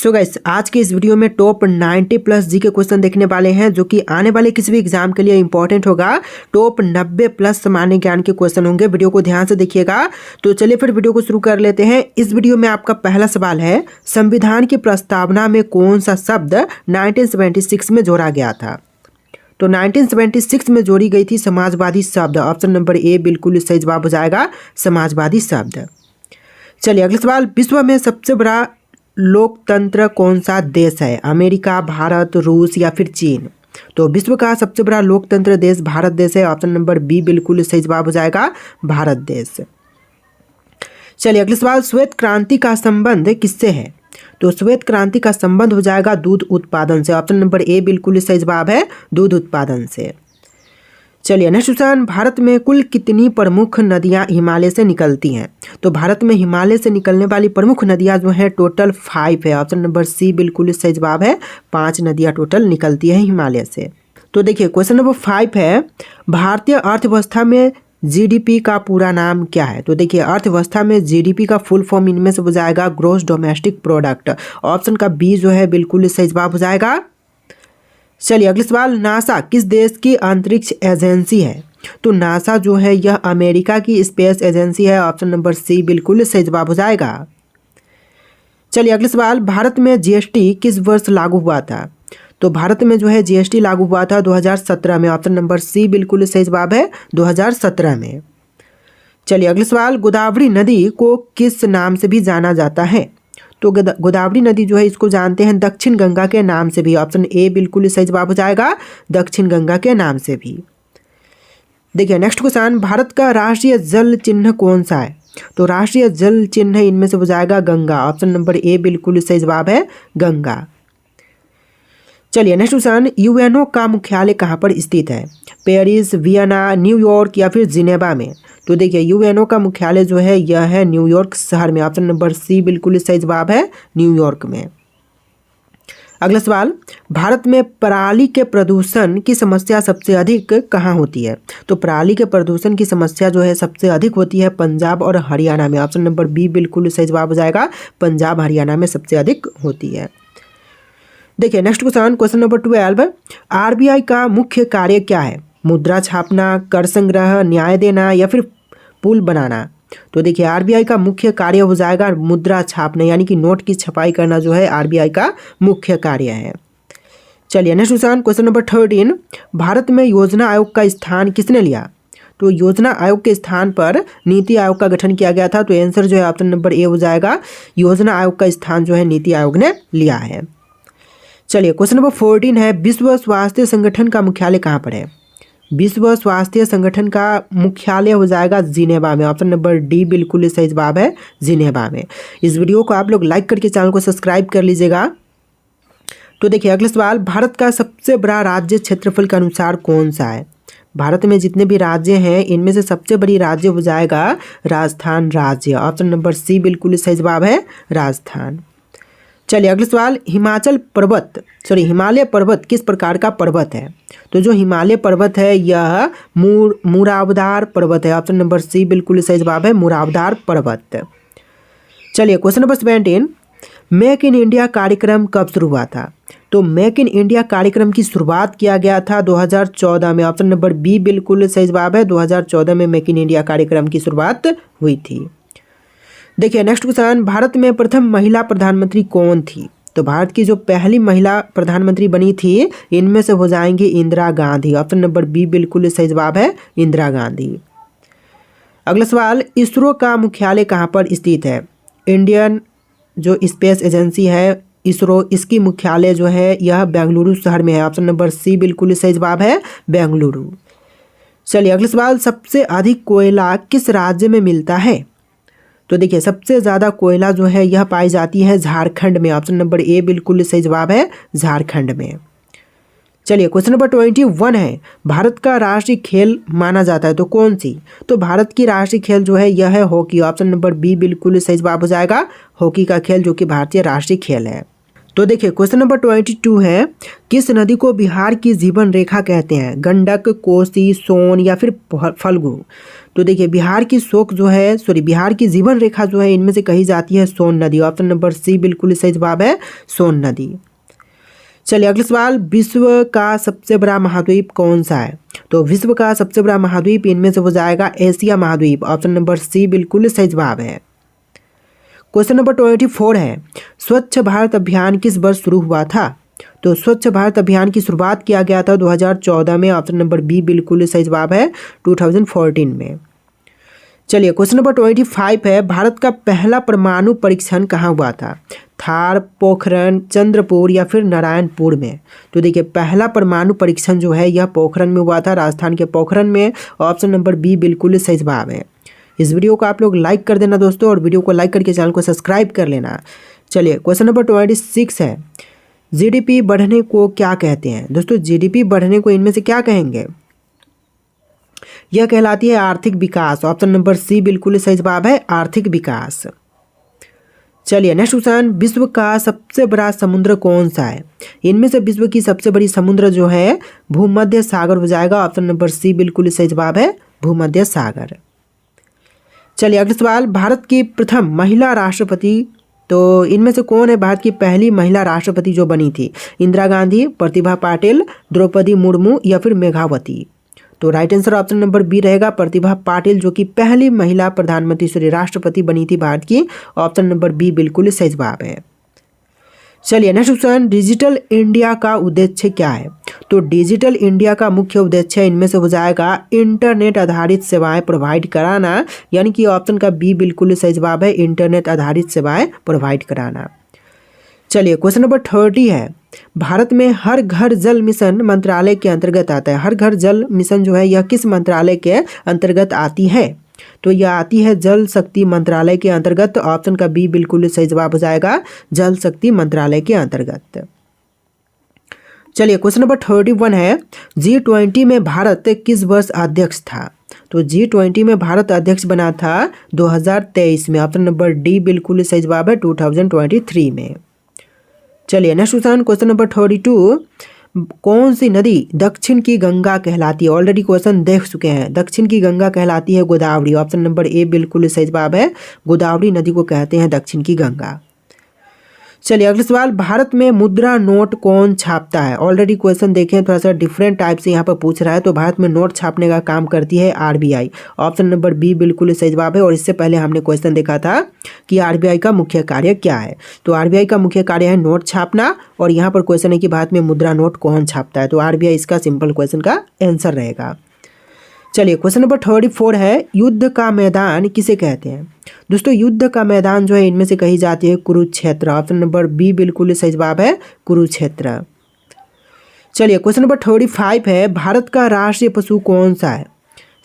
So guys आज के इस वीडियो में टॉप 90 प्लस जी के क्वेश्चन देखने वाले हैं जो कि आने वाले किसी भी एग्जाम के लिए इंपॉर्टेंट होगा। टॉप 90 प्लस सामान्य ज्ञान के क्वेश्चन होंगे, वीडियो को ध्यान से देखिएगा। तो चलिए फिर वीडियो को शुरू कर लेते हैं। इस वीडियो में आपका पहला सवाल है, संविधान की प्रस्तावना में कौन सा शब्द 1976 में जोड़ा गया था? तो 1976 में जोड़ी गई थी समाजवादी शब्द। ऑप्शन नंबर ए बिल्कुल सही जवाब हो जाएगा, समाजवादी शब्द। चलिए अगला सवाल, विश्व में सबसे बड़ा लोकतंत्र कौन सा देश है? अमेरिका, भारत, रूस या फिर चीन? तो विश्व का सबसे बड़ा लोकतंत्र देश भारत देश है। ऑप्शन नंबर बी बिल्कुल सही जवाब हो जाएगा, भारत देश। चलिए अगला सवाल, श्वेत क्रांति का संबंध किससे है? तो श्वेत क्रांति का संबंध हो जाएगा दूध उत्पादन से। ऑप्शन नंबर ए बिल्कुल सही जवाब है, दूध उत्पादन से। चलिए नेक्स्ट क्वेश्चन, भारत में कुल कितनी प्रमुख नदियां हिमालय से निकलती हैं? तो भारत में हिमालय से निकलने वाली प्रमुख नदियां जो हैं टोटल 5 है। ऑप्शन नंबर सी बिल्कुल सही जवाब है, 5 नदियां टोटल निकलती हैं हिमालय से। तो देखिए क्वेश्चन नंबर 5 है, भारतीय अर्थव्यवस्था में जीडीपी का पूरा नाम क्या है? तो देखिए अर्थव्यवस्था में जीडीपी का फुल फॉर्म इनमें से हो जाएगा ग्रॉस डोमेस्टिक प्रोडक्ट। ऑप्शन का बी जो है बिल्कुल सही जवाब हो जाएगा। चलिए अगला सवाल, नासा किस देश की अंतरिक्ष एजेंसी है? तो नासा जो है यह अमेरिका की स्पेस एजेंसी है। ऑप्शन नंबर सी बिल्कुल सही जवाब हो जाएगा। चलिए अगला सवाल, भारत में जीएसटी किस वर्ष लागू हुआ था? तो भारत में जो है जीएसटी लागू हुआ था 2017 में। ऑप्शन नंबर सी बिल्कुल सही जवाब है, 2017 में। चलिए अगला सवाल, गोदावरी नदी को किस नाम से भी जाना जाता है? तो गोदावरी नदी जो है इसको जानते हैं दक्षिण गंगा के नाम से भी। ऑप्शन ए बिल्कुल सही जवाब हो जाएगा, दक्षिण गंगा के नाम से भी। देखिए नेक्स्ट क्वेश्चन, भारत का राष्ट्रीय जल चिन्ह कौन सा है? तो राष्ट्रीय जल चिन्ह इनमें से हो जाएगा गंगा। ऑप्शन नंबर ए बिल्कुल सही जवाब है, गंगा। चलिए नेक्स्ट क्वेश्चन, यूएनओ का मुख्यालय कहाँ पर स्थित है? पेरिस, वियना, न्यूयॉर्क या फिर जिनेवा में? तो देखिए यूएनओ का मुख्यालय जो है यह है न्यूयॉर्क शहर में। ऑप्शन नंबर सी बिल्कुल सही जवाब है, न्यूयॉर्क में। अगला सवाल, भारत में पराली के प्रदूषण की समस्या सबसे अधिक कहाँ होती है? तो पराली के प्रदूषण की समस्या जो है सबसे अधिक होती है पंजाब और हरियाणा में। ऑप्शन नंबर बी बिल्कुल सही जवाब हो जाएगा, पंजाब हरियाणा में सबसे अधिक होती है। देखिए next question, question number 12, RBI का मुख्य कार्य क्या है? मुद्रा छापना, कर संग्रह, न्याय देना या फिर पुल बनाना? तो देखिए आरबीआई का मुख्य कार्य हो जाएगा मुद्रा छापना, यानी कि नोट की छपाई करना जो है आरबीआई का मुख्य कार्य है। चलिए next question, question number 13, Bharat में योजना आयोग का स्थान किसने लिया? तो योजना आयोग के स्थान पर नीति आयोग का गठन किया गया था। तो आंसर जो है ऑप्शन नंबर ए हो जाएगा, योजना आयोग का स्थान जो है नीति आयोग ने लिया है। चलिए क्वेश्चन नंबर 14 है, विश्व स्वास्थ्य संगठन का मुख्यालय कहाँ पर है? विश्व स्वास्थ्य संगठन का मुख्यालय हो जाएगा जिनेवा में। ऑप्शन नंबर डी बिल्कुल सही जवाब है, जिनेवा में। इस वीडियो को आप लोग लाइक करके चैनल को सब्सक्राइब कर लीजिएगा। तो देखिए अगला सवाल, भारत का सबसे बड़ा राज्य क्षेत्रफल के अनुसार कौन सा है? भारत में जितने भी राज्य हैं इनमें से सबसे बड़ी राज्य हो जाएगा राजस्थान राज्य। ऑप्शन नंबर सी बिल्कुल सही जवाब है, राजस्थान। चलिए अगला सवाल, हिमालय पर्वत किस प्रकार का पर्वत है? तो जो हिमालय पर्वत है यह मुरावदार पर्वत है। ऑप्शन नंबर सी बिल्कुल सही जवाब है, मुरावदार पर्वत। चलिए question number 17, make in India कार्यक्रम कब शुरू हुआ था? तो मेक इन इंडिया कार्यक्रम की शुरुआत किया गया था 2014 में। ऑप्शन नंबर बी बिल्कुल सही जवाब है, 2014 में मेक इन इंडिया कार्यक्रम की शुरुआत हुई थी। देखिए नेक्स्ट क्वेश्चन, भारत में प्रथम महिला प्रधानमंत्री कौन थी? तो भारत की जो पहली महिला प्रधानमंत्री बनी थी इनमें से हो जाएंगी Indira Gandhi. Option number B बिल्कुल सही जवाब है, इंदिरा गांधी। अगला सवाल, इसरो का मुख्यालय कहाँ पर स्थित है? इंडियन जो स्पेस एजेंसी है इसरो, इसकी मुख्यालय जो है यह बेंगलुरु शहर में है। ऑप्शन नंबर सी बिल्कुल सही जवाब है, बेंगलुरु। चलिए अगला सवाल, सबसे अधिक कोयला किस राज्य में मिलता है? तो देखिए सबसे ज़्यादा कोयला जो है यह पाई जाती है झारखंड में। ऑप्शन नंबर ए बिल्कुल सही जवाब है, झारखंड में। चलिए क्वेश्चन नंबर 21 है, भारत का राष्ट्रीय खेल माना जाता है तो कौन सी? तो भारत की राष्ट्रीय खेल जो है यह है हॉकी। ऑप्शन नंबर बी बिल्कुल सही जवाब हो जाएगा, हॉकी का खेल जो कि भारतीय राष्ट्रीय खेल है। तो देखिए क्वेश्चन नंबर 22 है, किस नदी को बिहार की जीवन रेखा कहते हैं? गंडक, कोसी, सोन या फिर फल्गु? तो देखिए बिहार की जीवन रेखा जो है इनमें से कही जाती है सोन नदी। ऑप्शन नंबर सी बिल्कुल सही जवाब है, सोन नदी। चलिए अगला सवाल, विश्व का सबसे बड़ा महाद्वीप कौन सा है? तो विश्व का सबसे बड़ा महाद्वीप इनमें से हो जाएगा एशिया महाद्वीप। ऑप्शन नंबर सी बिल्कुल सही जवाब है। क्वेश्चन नंबर 24 है, स्वच्छ भारत अभियान किस वर्ष शुरू हुआ था? तो स्वच्छ भारत अभियान की शुरुआत किया गया था 2014 में। ऑप्शन नंबर बी बिल्कुल सही जवाब है, 2014 में। चलिए क्वेश्चन नंबर 25 है, भारत का पहला परमाणु परीक्षण कहाँ हुआ था? थार, पोखरण, चंद्रपुर या फिर नारायणपुर में? तो देखिए पहला परमाणु परीक्षण जो है यह पोखरण में हुआ था, राजस्थान के पोखरण में। ऑप्शन नंबर बी बिल्कुल सही जवाब है। इस वीडियो को आप लोग लाइक कर देना दोस्तों, और वीडियो को लाइक करके चैनल को सब्सक्राइब कर लेना। चलिए क्वेश्चन नंबर 26 है, जीडीपी बढ़ने को क्या कहते हैं? दोस्तों जीडीपी बढ़ने को इनमें से क्या कहेंगे? यह कहलाती है आर्थिक विकास। ऑप्शन नंबर सी बिल्कुल सही जवाब है, आर्थिक विकास। चलिए नेक्स्ट क्वेश्चन, विश्व का सबसे बड़ा समुद्र कौन सा है? इनमें से विश्व की सबसे बड़ी समुद्र जो है भूमध्य सागर हो जाएगा। ऑप्शन नंबर सी बिल्कुल सही जवाब है, भूमध्य सागर। चलिए अगला सवाल, भारत की प्रथम महिला राष्ट्रपति, तो इनमें से कौन है भारत की पहली महिला राष्ट्रपति जो बनी थी? इंदिरा गांधी, प्रतिभा पाटिल, द्रौपदी मुर्मू या फिर मेघावती? तो right answer option number B रहेगा, प्रतिभा पाटिल, जो कि पहली महिला प्रधानमंत्री राष्ट्रपति बनी थी भारत की। ऑप्शन नंबर बी बिल्कुल सही जवाब है। चलिए नेक्स्ट क्वेश्चन, डिजिटल इंडिया का उद्देश्य क्या है? तो डिजिटल इंडिया का मुख्य उद्देश्य इनमें से हो जाएगा इंटरनेट आधारित सेवाएं प्रोवाइड कराना, यानी कि ऑप्शन का बी बिल्कुल सही जवाब है, इंटरनेट आधारित सेवाएं प्रोवाइड कराना। चलिए क्वेश्चन नंबर 30 है, भारत में हर घर जल मिशन मंत्रालय के अंतर्गत आता है। हर घर जल मिशन जो है यह किस मंत्रालय के अंतर्गत आती है? तो यह आती है जल शक्ति मंत्रालय के अंतर्गत। ऑप्शन का बी बिल्कुल सही जवाब हो जाएगा, जल शक्ति मंत्रालय के अंतर्गत। चलिए क्वेश्चन नंबर 31 है, G20 में भारत किस वर्ष अध्यक्ष था? तो G20 में भारत अध्यक्ष बना था 2023 में। ऑप्शन नंबर डी बिल्कुल सही जवाब है, 2023 में। चलिए नेक्स्ट क्वेश्चन नंबर 32, कौन सी नदी दक्षिण की गंगा कहलाती है? ऑलरेडी क्वेश्चन देख चुके हैं। दक्षिण की गंगा कहलाती है गोदावरी। ऑप्शन नंबर ए बिल्कुल सही जवाब है, गोदावरी नदी को कहते हैं दक्षिण की गंगा। चलिए अगला सवाल, भारत में मुद्रा नोट कौन छापता है? ऑलरेडी क्वेश्चन देखें, थोड़ा सा डिफरेंट टाइप से यहाँ पर पूछ रहा है। तो भारत में नोट छापने का काम करती है आरबीआई। ऑप्शन नंबर बी बिल्कुल सही जवाब है। और इससे पहले हमने क्वेश्चन देखा था कि आरबीआई का मुख्य कार्य क्या है। तो आरबीआई का मुख्य कार्य है नोट छापना, और यहाँ पर क्वेश्चन है कि भारत में मुद्रा नोट कौन छापता है। तो आरबीआई इसका सिंपल क्वेश्चन का आंसर रहेगा। चलिए क्वेश्चन नंबर 34 है, युद्ध का मैदान किसे कहते हैं? दोस्तों युद्ध का मैदान जो है इनमें से कही जाती है कुरुक्षेत्र। ऑप्शन नंबर बी बिल्कुल सही जवाब है, कुरुक्षेत्र। चलिए क्वेश्चन नंबर 35 है, भारत का राष्ट्रीय पशु कौन सा है?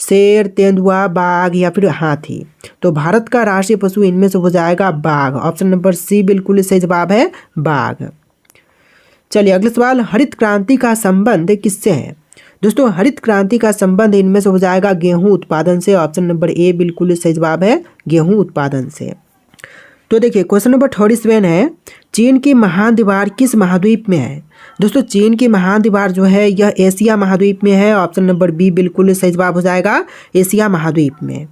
शेर, तेंदुआ, बाघ या फिर हाथी? तो भारत का राष्ट्रीय पशु इनमें से हो जाएगा बाघ। ऑप्शन नंबर सी बिल्कुल सही जवाब है, बाघ। चलिए अगला सवाल, हरित क्रांति का संबंध किससे है? दोस्तों हरित क्रांति का संबंध इनमें से हो जाएगा गेहूं उत्पादन से। ऑप्शन नंबर ए बिल्कुल सही जवाब है, गेहूं उत्पादन से। तो देखिए क्वेश्चन नंबर 37 है, चीन की महान दीवार किस महाद्वीप में है? दोस्तों चीन की महान दीवार जो है यह एशिया महाद्वीप में है। ऑप्शन नंबर बी बिल्कुल सही जवाब हो जाएगा, एशिया महाद्वीप में।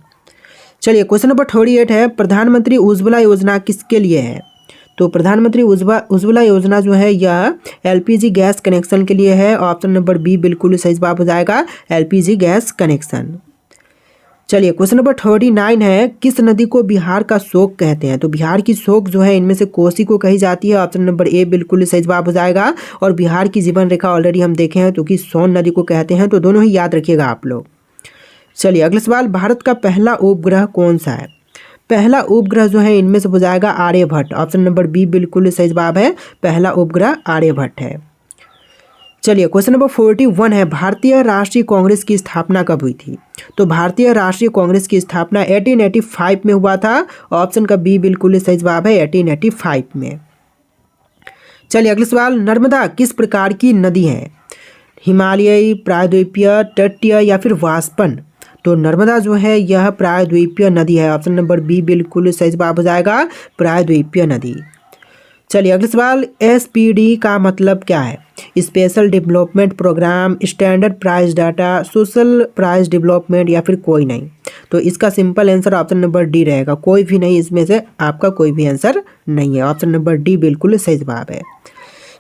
चलिए क्वेश्चन नंबर 38 है, प्रधानमंत्री उज्ज्वला योजना किसके लिए है? तो प्रधानमंत्री उज्ज्वला योजना जो है यह एलपीजी गैस कनेक्शन के लिए है। ऑप्शन नंबर बी बिल्कुल सही जवाब हो जाएगा, एलपीजी गैस कनेक्शन। चलिए क्वेश्चन नंबर 39 है, किस नदी को बिहार का शोक कहते हैं? तो बिहार की शोक जो है इनमें से कोसी को कही जाती है। ऑप्शन नंबर ए बिल्कुल सही जवाब हो जाएगा। और बिहार की जीवन रेखा ऑलरेडी हम देखे हैं, तो कि सोन नदी को कहते हैं। तो दोनों ही याद रखिएगा आप लोग। चलिए अगला सवाल, भारत का पहला उपग्रह कौन सा है? पहला उपग्रह जो है इनमें से हो जाएगा आर्यभट्ट। ऑप्शन नंबर बी बिल्कुल सही जवाब है, पहला उपग्रह आर्यभट्ट है। चलिए क्वेश्चन नंबर 41 है, भारतीय राष्ट्रीय कांग्रेस की स्थापना कब हुई थी? तो भारतीय राष्ट्रीय कांग्रेस की स्थापना 1885 में हुआ था। ऑप्शन का बी बिल्कुल सही जवाब है, 1885 में। चलिए अगला सवाल, नर्मदा किस प्रकार की नदी है? हिमालयी, प्रायद्वीपीय, तटीय या फिर वाष्पन? तो नर्मदा जो है यह प्रायद्वीपीय नदी है। ऑप्शन नंबर बी बिल्कुल सही जवाब हो जाएगा, प्रायद्वीपीय नदी। चलिए अगला सवाल, SPD का मतलब क्या है? Special development program, standard price data, social price development या फिर कोई नहीं? तो इसका simple answer option number D रहेगा, कोई भी नहीं, इसमें से आपका कोई भी आंसर नहीं है। ऑप्शन नंबर डी बिल्कुल सही जवाब है।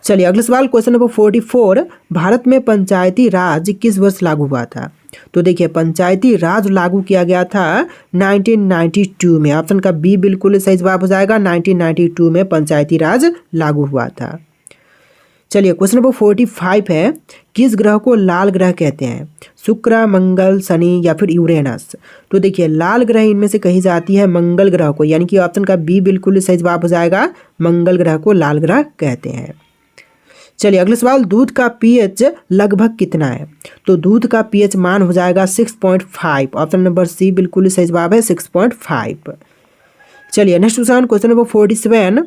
चलिए अगला सवाल, क्वेश्चन नंबर 44, भारत में पंचायती राज किस वर्ष लागू हुआ था? तो देखिए पंचायती राज लागू किया गया था 1992 में। ऑप्शन का बी बिल्कुल सही जवाब हो जाएगा, 1992 में पंचायती राज लागू हुआ था। चलिए क्वेश्चन नंबर 45 है, किस ग्रह को लाल ग्रह कहते हैं? शुक्र, मंगल, शनि या फिर यूरेनस? तो देखिए लाल ग्रह इनमें से कही जाती है मंगल ग्रह को, यानी कि ऑप्शन का बी बिल्कुल सही जवाब हो जाएगा, मंगल ग्रह को लाल ग्रह कहते हैं। चलिए अगला सवाल, दूध का पीएच लगभग कितना है? तो दूध का पीएच मान हो जाएगा 6.5। ऑप्शन नंबर सी बिल्कुल सही जवाब है, 6.5। चलिए नेक्स्ट क्वेश्चन नंबर 47,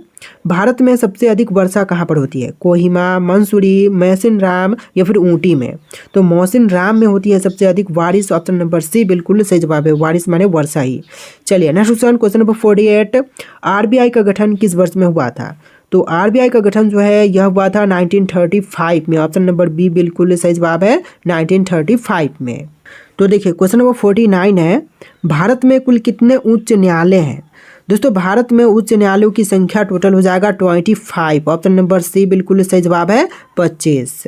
भारत में सबसे अधिक वर्षा कहाँ पर होती है? कोहिमा, मंसूरी, मौसिनराम या फिर ऊटी में? तो मौसिनराम में होती है सबसे अधिक बारिश। ऑप्शन नंबर सी बिल्कुल सही जवाब है, बारिश माने वर्षा ही। चलिए नेक्स्ट क्वेश्चन नंबर 48, RBI का गठन किस वर्ष में हुआ था? तो RBI का गठन जो है यह हुआ था 1935 में। ऑप्शन नंबर बी बिल्कुल सही जवाब है, 1935 में। तो देखिए क्वेश्चन नंबर 49 है, भारत में कुल कितने उच्च न्यायालय हैं? दोस्तों भारत में उच्च न्यायालयों की संख्या टोटल हो जाएगा 25। ऑप्शन नंबर सी बिल्कुल सही जवाब है, 25।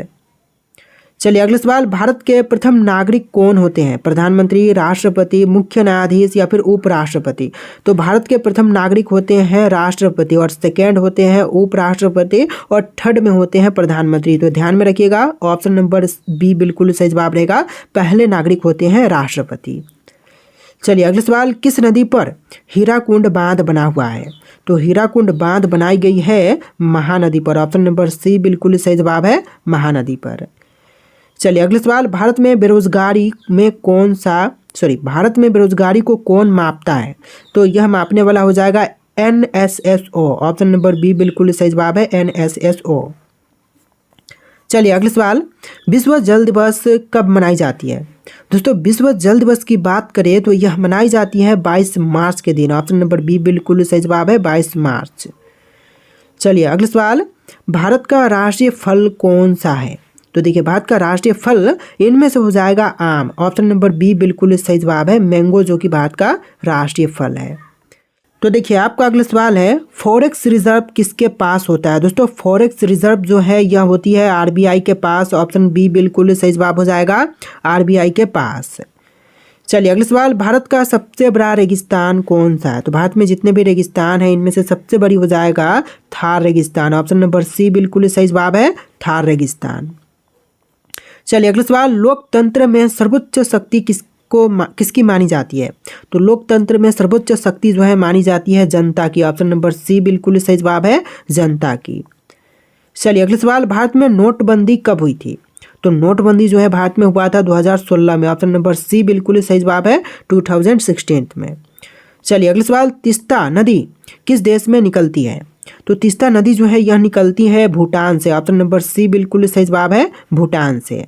चलिए अगला सवाल, भारत के प्रथम नागरिक कौन होते हैं? प्रधानमंत्री, राष्ट्रपति, मुख्य न्यायाधीश या फिर उपराष्ट्रपति? तो भारत के प्रथम नागरिक होते हैं राष्ट्रपति, और सेकेंड होते हैं उपराष्ट्रपति, और थर्ड में होते हैं प्रधानमंत्री। तो ध्यान में रखिएगा, ऑप्शन नंबर बी बिल्कुल सही जवाब रहेगा, पहले नागरिक होते हैं राष्ट्रपति। चलिए अगला सवाल, किस नदी पर हीराकुंड बांध बना हुआ है? तो हीराकुंड बांध बनाई गई है महानदी पर। ऑप्शन नंबर सी बिल्कुल सही जवाब है, महानदी पर। चलिए अगला सवाल, भारत में बेरोजगारी को कौन मापता है? तो यह मापने वाला हो जाएगा NSSO। ऑप्शन नंबर बी बिल्कुल सही जवाब है, NSSO। चलिए अगला सवाल, विश्व जल दिवस कब मनाई जाती है? दोस्तों विश्व जल दिवस की बात करें तो यह मनाई जाती है 22 मार्च के दिन। ऑप्शन नंबर बी बिल्कुल सही जवाब है, 22 मार्च। चलिए अगला सवाल, भारत का राष्ट्रीय फल कौन सा है? तो देखिए भारत का राष्ट्रीय फल इनमें से हो जाएगा आम। ऑप्शन नंबर बी बिल्कुल सही जवाब है, मैंगो, जो कि भारत का राष्ट्रीय फल है। तो देखिए आपका अगला सवाल है, फॉरेक्स रिजर्व किसके पास होता है? दोस्तों फॉरेक्स रिजर्व जो है यह होती है RBI के पास। ऑप्शन बी बिल्कुल सही जवाब हो जाएगा, RBI के पास। चलिए अगला सवाल, भारत का सबसे बड़ा रेगिस्तान कौन सा है? तो भारत में जितने भी रेगिस्तान हैं इनमें से सबसे बड़ी हो जाएगा थार रेगिस्तान। ऑप्शन नंबर सी बिल्कुल सही जवाब है, थार रेगिस्तान। चलिए अगला सवाल, लोकतंत्र में सर्वोच्च शक्ति किसकी मानी जाती है? तो लोकतंत्र में सर्वोच्च शक्ति जो है मानी जाती है जनता की। ऑप्शन नंबर सी बिल्कुल सही जवाब है, जनता की। चलिए अगला सवाल, भारत में नोटबंदी कब हुई थी? तो नोटबंदी जो है भारत में हुआ था 2016 में। ऑप्शन नंबर सी बिल्कुल सही जवाब है, 2016 में। चलिए अगला सवाल, तीस्ता नदी किस देश में निकलती है? तो तीस्ता नदी जो है यह निकलती है भूटान से। ऑप्शन नंबर सी बिल्कुल सही जवाब है, भूटान से।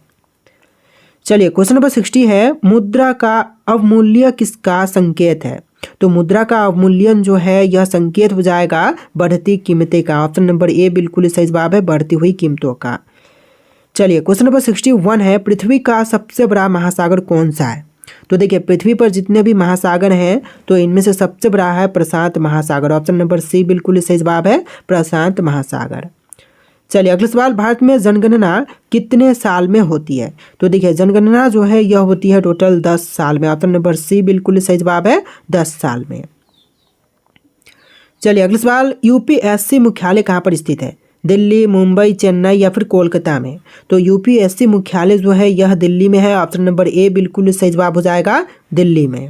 चलिए क्वेश्चन नंबर 60 है, मुद्रा का अवमूल्य किसका संकेत है? तो मुद्रा का अवमूल्यन जो है यह संकेत हो जाएगा बढ़ती कीमतें का। ऑप्शन नंबर ए बिल्कुल सही जवाब है, बढ़ती हुई कीमतों का। चलिए क्वेश्चन नंबर 61 है, पृथ्वी का सबसे बड़ा महासागर कौन सा है? तो देखिए पृथ्वी पर जितने भी महासागर हैं तो इनमें से सबसे बड़ा है प्रशांत महासागर। ऑप्शन नंबर सी बिल्कुल सही जवाब है, प्रशांत महासागर। चलिए अगला सवाल, भारत में जनगणना कितने साल में होती है? तो देखिए जनगणना जो है यह होती है टोटल 10 साल में। ऑप्शन नंबर सी बिल्कुल सही जवाब है, 10 साल में। चलिए अगला सवाल, UPSC मुख्यालय कहाँ पर स्थित है? दिल्ली, मुंबई, चेन्नई या फिर कोलकाता में? तो UPSC मुख्यालय जो है यह दिल्ली में है। ऑप्शन नंबर ए बिल्कुल सही जवाब हो जाएगा, दिल्ली में।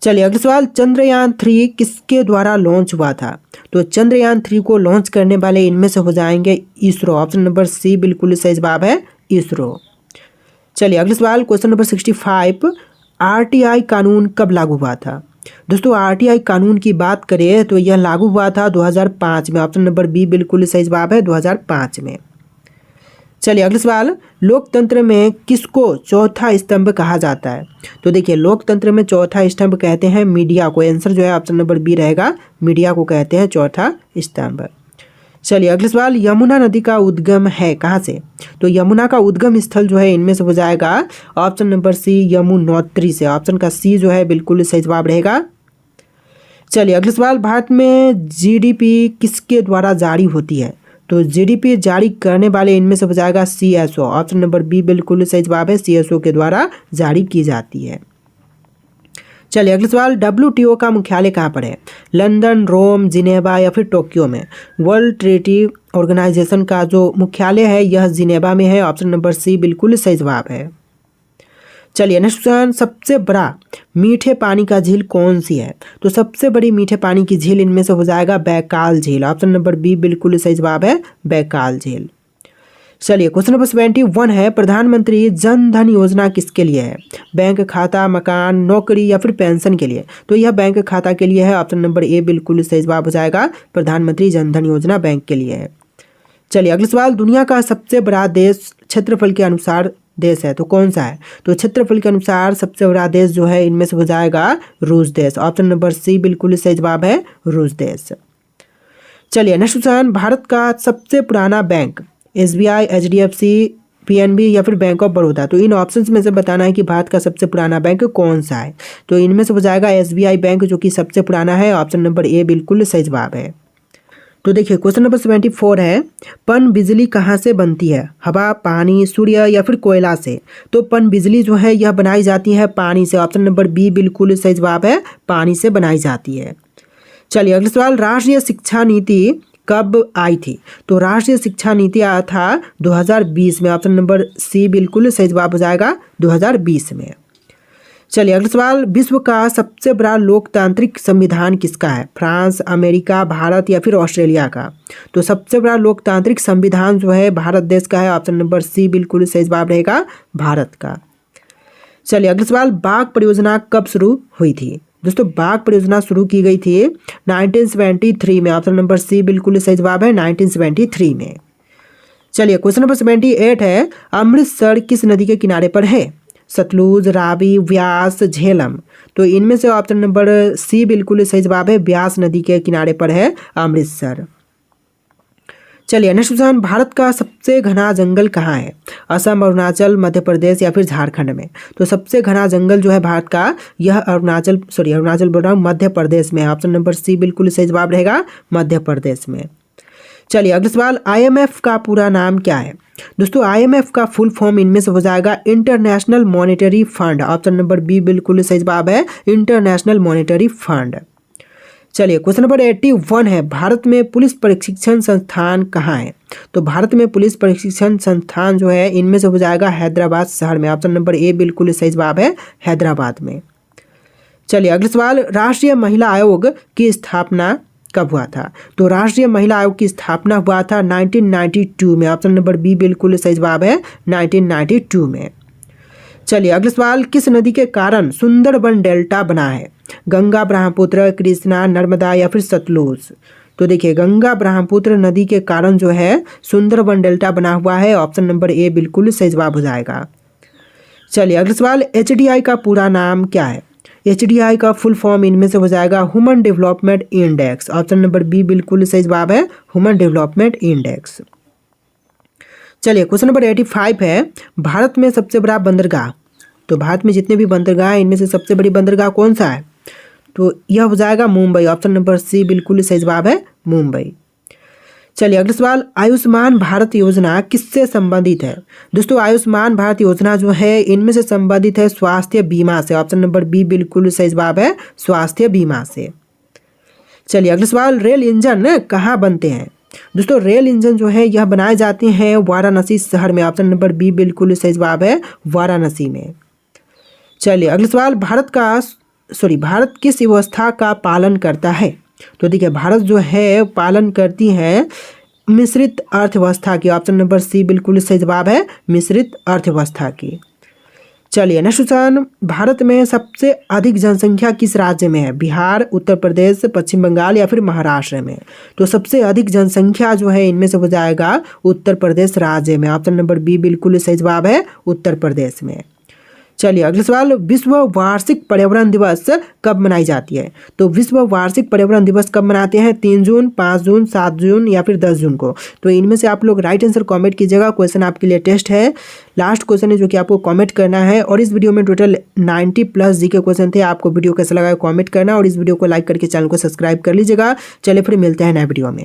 चलिए अगला सवाल, चंद्रयान 3 किसके द्वारा लॉन्च हुआ था? तो चंद्रयान 3 को लॉन्च करने वाले इनमें से हो जाएंगे इसरो। ऑप्शन नंबर सी बिल्कुल सही जवाब है, इसरो। चलिए अगला सवाल, क्वेश्चन नंबर 65, RTI कानून कब लागू हुआ था? दोस्तों RTI कानून की बात करें तो यह लागू हुआ था 2005 में। ऑप्शन नंबर बी बिल्कुल सही जवाब है, 2005 में। चलिए अगला सवाल, लोकतंत्र में किसको चौथा स्तंभ कहा जाता है? तो देखिए लोकतंत्र में चौथा स्तंभ कहते हैं मीडिया को। आंसर जो है ऑप्शन नंबर बी रहेगा, मीडिया को कहते हैं चौथा स्तंभ। चलिए अगला सवाल, यमुना नदी का उद्गम है कहाँ से? तो यमुना का उद्गम स्थल जो है इनमें से हो जाएगा ऑप्शन नंबर सी यमुनोत्री से। ऑप्शन का सी जो है बिल्कुल सही जवाब रहेगा। चलिए अगला सवाल, भारत में जीडीपी किसके द्वारा जारी होती है? तो जीडीपी जारी करने वाले इनमें से हो जाएगा सीएसओ। ऑप्शन नंबर बी बिल्कुल सही जवाब है, सीएसओ के द्वारा जारी की जाती है। चलिए अगला सवाल, WTO का मुख्यालय कहाँ पर है? लंदन, रोम, जिनेवा या फिर टोक्यो में? वर्ल्ड ट्रेडी ऑर्गेनाइजेशन का जो मुख्यालय है यह जिनेवा में है। ऑप्शन नंबर सी बिल्कुल सही जवाब है। चलिए नेक्स्ट क्वेश्चन, सबसे बड़ा मीठे पानी का झील कौन सी है? तो सबसे बड़ी मीठे पानी की झील इनमें से हो जाएगा बैकाल झील। ऑप्शन नंबर बी बिल्कुल सही जवाब है, बैकाल झील। चलिए क्वेश्चन नंबर 71 है, प्रधानमंत्री जन धन योजना किसके लिए है? बैंक खाता, मकान, नौकरी या फिर पेंशन के लिए? तो यह बैंक खाता के लिए है। ऑप्शन नंबर ए बिल्कुल सही जवाब हो जाएगा, प्रधानमंत्री जन धन योजना बैंक के लिए है। चलिए अगला सवाल, दुनिया का सबसे बड़ा देश क्षेत्रफल के अनुसार देश है तो कौन सा है? तो क्षेत्रफल के अनुसार सबसे बड़ा देश जो है इनमें से हो जाएगा रूस देश। ऑप्शन नंबर सी बिल्कुल सही जवाब है, रूस देश। चलिए नेक्स्ट क्वेश्चन, भारत का सबसे पुराना बैंक SBI, HDFC, PNB या फिर बैंक ऑफ बड़ौदा? तो इन ऑप्शंस में से बताना है कि भारत का सबसे पुराना बैंक कौन सा है। तो इनमें से हो जाएगा SBI बैंक जो कि सबसे पुराना है। ऑप्शन नंबर ए बिल्कुल सही जवाब है। तो देखिए क्वेश्चन नंबर 74 है, पन बिजली कहाँ से बनती है? हवा, पानी, सूर्य या फिर कोयला से? तो पन बिजली जो है यह बनाई जाती है पानी से। ऑप्शन नंबर बी बिल्कुल सही जवाब है, पानी से बनाई जाती है। चलिए अगला सवाल, राष्ट्रीय शिक्षा नीति कब आई थी? तो राष्ट्रीय शिक्षा नीति आया था 2020 में। ऑप्शन नंबर सी बिल्कुल सही जवाब हो जाएगा, 2020 में। चलिए अगला सवाल, विश्व का सबसे बड़ा लोकतांत्रिक संविधान किसका है? फ्रांस, अमेरिका, भारत या फिर ऑस्ट्रेलिया का? तो सबसे बड़ा लोकतांत्रिक संविधान जो है भारत देश का है। ऑप्शन नंबर सी बिल्कुल सही जवाब रहेगा, भारत का। चलिए अगला सवाल, बाघ परियोजना कब शुरू हुई थी? दोस्तों बाघ परियोजना शुरू की गई थी 1973 में। ऑप्शन नंबर सी बिल्कुल सही जवाब है, 1973 में। चलिए क्वेश्चन नंबर 78 है, अमृतसर किस नदी के किनारे पर है? सतलुज, रावी, व्यास, झेलम? तो इनमें से ऑप्शन नंबर सी बिल्कुल सही जवाब है, व्यास नदी के किनारे पर है अमृतसर। चलिए नेक्स्ट क्वेश्चन, भारत का सबसे घना जंगल कहाँ है? असम, अरुणाचल, मध्य प्रदेश या फिर झारखंड में? तो सबसे घना जंगल जो है भारत का यह अरुणाचल बोल रहा हूँ, मध्य प्रदेश में। ऑप्शन नंबर सी बिल्कुल सही जवाब रहेगा, मध्य प्रदेश में। चलिए अगला सवाल, IMF का पूरा नाम क्या है? दोस्तों IMF का फुल फॉर्म इनमें से हो जाएगा international monetary fund. Option number B बिल्कुल सही जवाब है, इंटरनेशनल मॉनेटरी फंड। चलिए क्वेश्चन नंबर 81 है, भारत में पुलिस प्रशिक्षण संस्थान कहाँ है? तो भारत में पुलिस प्रशिक्षण संस्थान जो है इनमें से हो जाएगा हैदराबाद शहर में। ऑप्शन नंबर ए बिल्कुल सही जवाब है, हैदराबाद में। चलिए अगला सवाल, राष्ट्रीय महिला आयोग की स्थापना कब हुआ था? तो राष्ट्रीय महिला आयोग की स्थापना हुआ था 1992 में। ऑप्शन नंबर बी बिल्कुल सही जवाब है, 1992 में। चलिए अगला सवाल, किस नदी के कारण सुंदरबन डेल्टा बना है? गंगा, ब्रह्मपुत्र, कृष्णा, नर्मदा या फिर सतलुज? तो देखिए गंगा ब्रह्मपुत्र नदी के कारण जो है सुंदरबन डेल्टा बना हुआ है। ऑप्शन नंबर ए बिल्कुल सही जवाब हो जाएगा। चलिए अगला सवाल, HDI का पूरा नाम क्या है? HDI का फुल फॉर्म इनमें से हो जाएगा human development index. Option number B बिल्कुल सही जवाब है, ह्यूमन डेवलपमेंट इंडेक्स। चलिए क्वेश्चन नंबर 85 है, भारत में सबसे बड़ा बंदरगाह? तो भारत में जितने भी बंदरगाह हैं इनमें से सबसे बड़ी बंदरगाह कौन सा है? तो यह हो जाएगा मुंबई। ऑप्शन नंबर सी बिल्कुल सही जवाब है, मुंबई। चलिए अगला सवाल, आयुष्मान भारत योजना किससे संबंधित है? दोस्तों आयुष्मान भारत योजना जो है इनमें से संबंधित है स्वास्थ्य बीमा से। ऑप्शन नंबर बी बिल्कुल सही जवाब है, स्वास्थ्य बीमा से। चलिए अगला सवाल, रेल इंजन कहाँ बनते हैं? दोस्तों रेल इंजन जो है यह बनाए जाते हैं वाराणसी शहर में। ऑप्शन नंबर बी बिल्कुल सही जवाब है, वाराणसी में। चलिए अगला सवाल, भारत किस व्यवस्था का पालन करता है? तो देखिए भारत जो है पालन करती है मिश्रित अर्थव्यवस्था की। ऑप्शन नंबर सी बिल्कुल सही जवाब है, मिश्रित अर्थव्यवस्था की। चलिए नेक्स्ट क्वेश्चन, भारत में सबसे अधिक जनसंख्या किस राज्य में है? बिहार, उत्तर प्रदेश, पश्चिम बंगाल या फिर महाराष्ट्र में? तो सबसे अधिक जनसंख्या जो है इनमें से हो जाएगा उत्तर प्रदेश राज्य में। ऑप्शन नंबर बी बिल्कुल सही जवाब है, उत्तर प्रदेश में। चलिए अगला सवाल, विश्व वार्षिक पर्यावरण दिवस कब मनाई जाती है? तो विश्व वार्षिक पर्यावरण दिवस कब मनाते हैं? 3 जून, 5 जून, 7 जून या फिर 10 जून को? तो इनमें से आप लोग राइट आंसर कमेंट कीजिएगा। क्वेश्चन आपके लिए टेस्ट है, लास्ट क्वेश्चन है जो कि आपको कमेंट करना है। और इस वीडियो में टोटल 90 प्लस जी के क्वेश्चन थे। आपको वीडियो कैसा लगा कमेंट करना और इस वीडियो को लाइक करके चैनल को सब्सक्राइब कर लीजिएगा। चलिए फिर मिलते हैं नए वीडियो में।